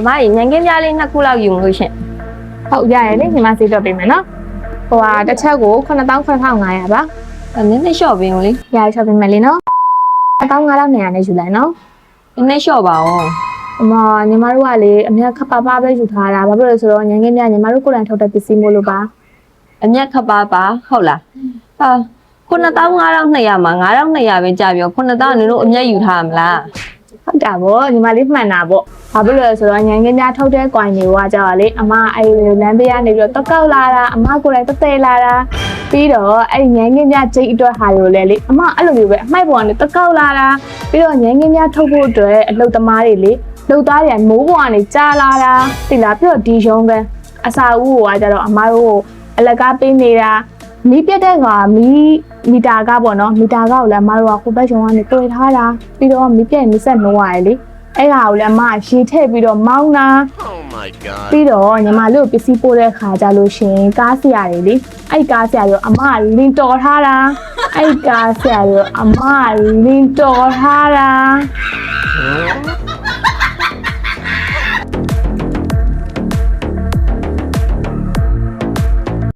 မားညံကင်းပြားလေး2ခုလောက်ယူလို့ရှင်ဟုတ်ရတယ်လေညီမစီတော့ပေးမယ်နော်ဟိုဟာတစ်ချက်ကို9500ပါနည်းနည်းလျှော့ပေးဦးလေရရချပေးမယ်လေနော်15000နဲ့ယူလိုက်နော်နည်းနည်းလျှော့ပါဦးအမညီမတို့ကလေအမြတ်ခပ်ပါပဲယူထားတာဘာဖြစ်လို့လဲဆိုတော့ညံကင်းပြညီမတို့ကိုယ်တိုင်ထုတ်တဲ့ပစ္စည်းမို့လို့ပါအမြတ်ခပ်ပါဟုတ်လား9500မှာ9200ပဲကြာပြီး9000နင်တို့အမြတ်ယူထားမလားဟုတ်တာဗောညီမလေးမှန်တာဗောဘာဖြစ်လို့လဲဆိုတော့ညံကင်းပြထုတ်တဲ့ coin တွေကကြောက်ရလေအမအဲ့လမ်းပေးကနေပြီးတော့တက်ကောက်လာတာအမကိုယ်တိုင်တက်လာတာပြီးတော့အဲ့ညံကင်းပြဂျိတ်အတွက်ဟာတွေကိုလည်းလေအမအဲ့လိုမျိုးပဲအမိုက်ပေါ်ကနေတက်ကောက်လာတာပြီးတော့ညံကင်းပြထုတ်ဖို့အတွက်အလုပ်သမားတွေလေလုပ်သားတွေမိုးပေါ်ကနေကြာလာတာတိလားပြီးတော့ဒီရုံးပဲအစာဦးကကြတော့အမတို့အလကားပေးနေတာမီးပြတ်တဲ့ကမီတာကပေါ့နော်မီတာကကိုလည်းအမတို့ကဟိုဘက်ရုံကနေတွေ့ထားတာပြီးတော့မီးပြတ်နေဆက်နှိုးရတယ်လေအဲ့ဟာကိုလည်းအမရေထည့်ပြီးတော့မောင်းတာ Oh my god ပြီးတော့ညီမလေးကိုပစ္စည်းပို့တဲ့ခါကြလို့ရှင်ကားဆရာတွေလေအဲ့ကားဆရာတွေအမလင်တော်ထားတာအဲ့ကားဆရာတွေအမလင်တော်ထားတာ